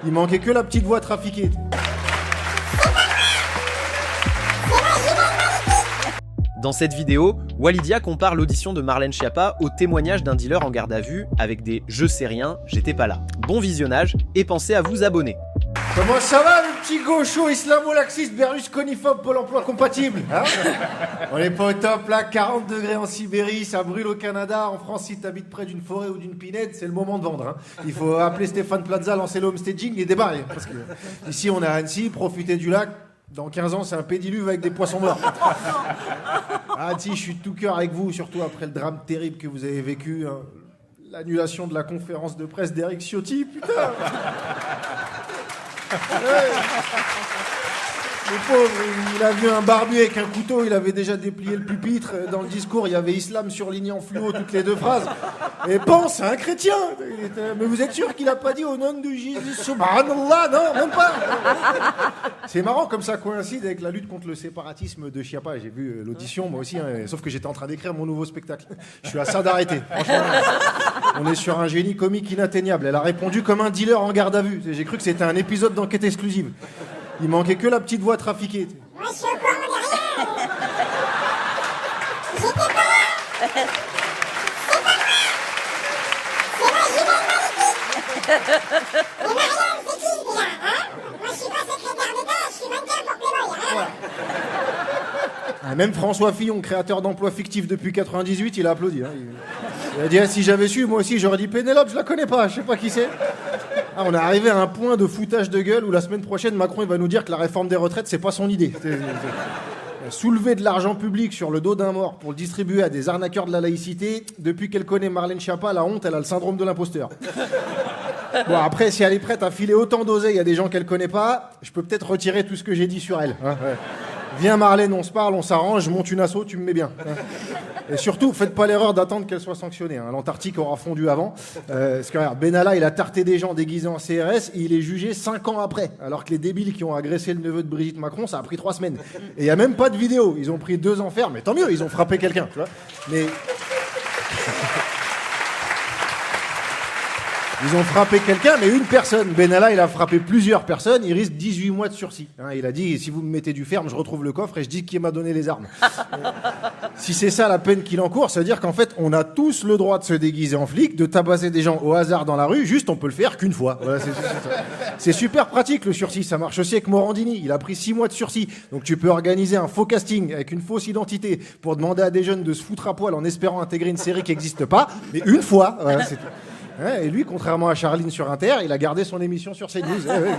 Il manquait que la petite voix trafiquée. Dans cette vidéo, Walidia compare l'audition de Marlène Schiappa au témoignage d'un dealer en garde à vue avec des « je sais rien, j'étais pas là ». Bon visionnage et pensez à vous abonner. Comment ça va, le petit gaucho islamo-laxiste berlusconiphobe Pôle emploi compatible, hein? On est pas au top là, 40 degrés en Sibérie, ça brûle au Canada. En France, si t'habites près d'une forêt ou d'une pinède, c'est le moment de vendre, hein. Il faut appeler Stéphane Plaza, lancer le homestaging et débarrer. Parce que ici, on est à Annecy, profiter du lac. Dans 15 ans, c'est un pédiluve avec des poissons morts. Ah, si, je suis de tout cœur avec vous, surtout après le drame terrible que vous avez vécu, hein. L'annulation de la conférence de presse d'Éric Ciotti, putain. Ouais. Le pauvre, il a vu un barbu avec un couteau, il avait déjà déplié le pupitre. Dans le discours, il y avait islam surligné en fluo toutes les deux phrases. Et pense, c'est un chrétien. Mais vous êtes sûr qu'il a pas dit au nom de Jésus, subhanallah? Non, même pas. C'est marrant comme ça coïncide avec la lutte contre le séparatisme de Schiappa. J'ai vu l'audition, moi aussi, hein, sauf que j'étais en train d'écrire mon nouveau spectacle. Je suis à ça d'arrêter. Franchement, on est sur un génie comique inatteignable. Elle a répondu comme un dealer en garde à vue. J'ai cru que c'était un épisode d'enquête exclusive. Il manquait que la petite voix trafiquée. Monsieur Corne, rien. J'étais pas là. C'est pas moi. C'est moi, Jimmy Maliki. Et Marianne, c'est qui, déjà, hein? Moi, je suis pas secrétaire d'État, je suis mannequin pour Playboy, hein? Ah, même François Fillon, créateur d'emplois fictifs depuis 98, il a applaudi, hein. Il a dit, ah, si j'avais su, moi aussi, j'aurais dit Pénélope, je la connais pas, je sais pas qui c'est. Ah, on est arrivé à un point de foutage de gueule où la semaine prochaine, Macron il va nous dire que la réforme des retraites, c'est pas son idée. Soulever de l'argent public sur le dos d'un mort pour le distribuer à des arnaqueurs de la laïcité, depuis qu'elle connaît Marlène Schiappa, la honte, elle a le syndrome de l'imposteur. Bon, après, si elle est prête à filer autant d'oseille à des gens qu'elle connaît pas, je peux peut-être retirer tout ce que j'ai dit sur elle. Hein, ouais. Viens Marlène, on se parle, on s'arrange, je monte une asso, tu me mets bien. Et surtout, faites pas l'erreur d'attendre qu'elle soit sanctionnée, hein. L'Antarctique aura fondu avant. Parce que regarde, Benalla, il a tarté des gens déguisés en CRS et il est jugé 5 ans après. Alors que les débiles qui ont agressé le neveu de Brigitte Macron, ça a pris 3 semaines. Et il n'y a même pas de vidéo. Ils ont pris 2 ans ferme, mais tant mieux, ils ont frappé quelqu'un, tu vois. Mais... Ils ont frappé quelqu'un, mais une personne. Benalla, il a frappé plusieurs personnes, il risque 18 mois de sursis. Hein, il a dit, si vous me mettez du ferme, je retrouve le coffre et je dis qui m'a donné les armes. Si c'est ça la peine qu'il encourt, ça veut dire qu'en fait, on a tous le droit de se déguiser en flic, de tabasser des gens au hasard dans la rue, juste on peut le faire qu'une fois. Voilà, c'est super pratique le sursis, ça marche aussi avec Morandini, il a pris 6 mois de sursis. Donc tu peux organiser un faux casting avec une fausse identité pour demander à des jeunes de se foutre à poil en espérant intégrer une série qui n'existe pas, mais une fois, voilà, c'est tout. Ouais, et lui, contrairement à Charline sur Inter, il a gardé son émission sur CNews. Ouais, ouais.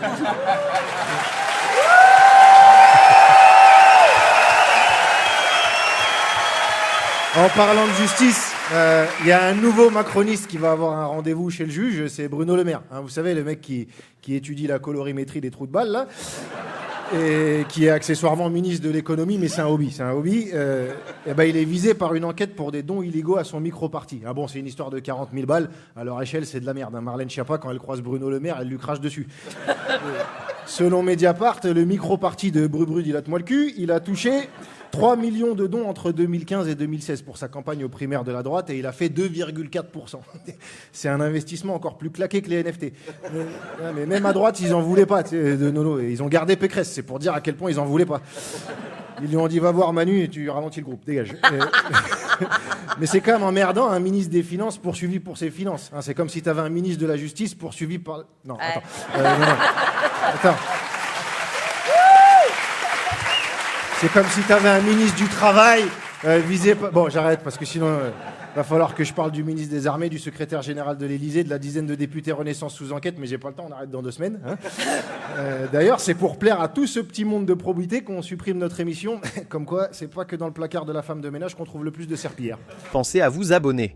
En parlant de justice, il y a un nouveau macroniste qui va avoir un rendez-vous chez le juge, c'est Bruno Le Maire. Hein, vous savez, le mec qui étudie la colorimétrie des trous de balles, là, et qui est accessoirement ministre de l'économie, mais c'est un hobby. Et ben, il est visé par une enquête pour des dons illégaux à son micro-parti. Ah bon, c'est une histoire de 40 000 balles. À leur échelle, c'est de la merde. Hein. Marlène Schiappa, quand elle croise Bruno Le Maire, elle lui crache dessus. Selon Mediapart, le micro-parti de Brubru, il a moi le cul, il a touché 3 millions de dons entre 2015 et 2016 pour sa campagne aux primaires de la droite et il a fait 2,4%. C'est un investissement encore plus claqué que les NFT. Mais même à droite, ils en voulaient pas de Nolo. Et ils ont gardé Pécresse, c'est pour dire à quel point ils en voulaient pas. Ils lui ont dit va voir Manu et tu ralentis le groupe, dégage. Mais c'est quand même emmerdant un ministre des Finances poursuivi pour ses finances. Hein, c'est comme si tu avais un ministre de la Justice poursuivi par... Non, attends. Non. Attends. C'est comme si tu avais un ministre du Travail visé... Bon, j'arrête, parce que sinon, va falloir que je parle du ministre des Armées, du secrétaire général de l'Élysée, de la dizaine de députés Renaissance sous enquête, mais j'ai pas le temps, on arrête dans 2 semaines. Hein. D'ailleurs, c'est pour plaire à tout ce petit monde de probité qu'on supprime notre émission. Comme quoi, c'est pas que dans le placard de la femme de ménage qu'on trouve le plus de serpillères. Pensez à vous abonner.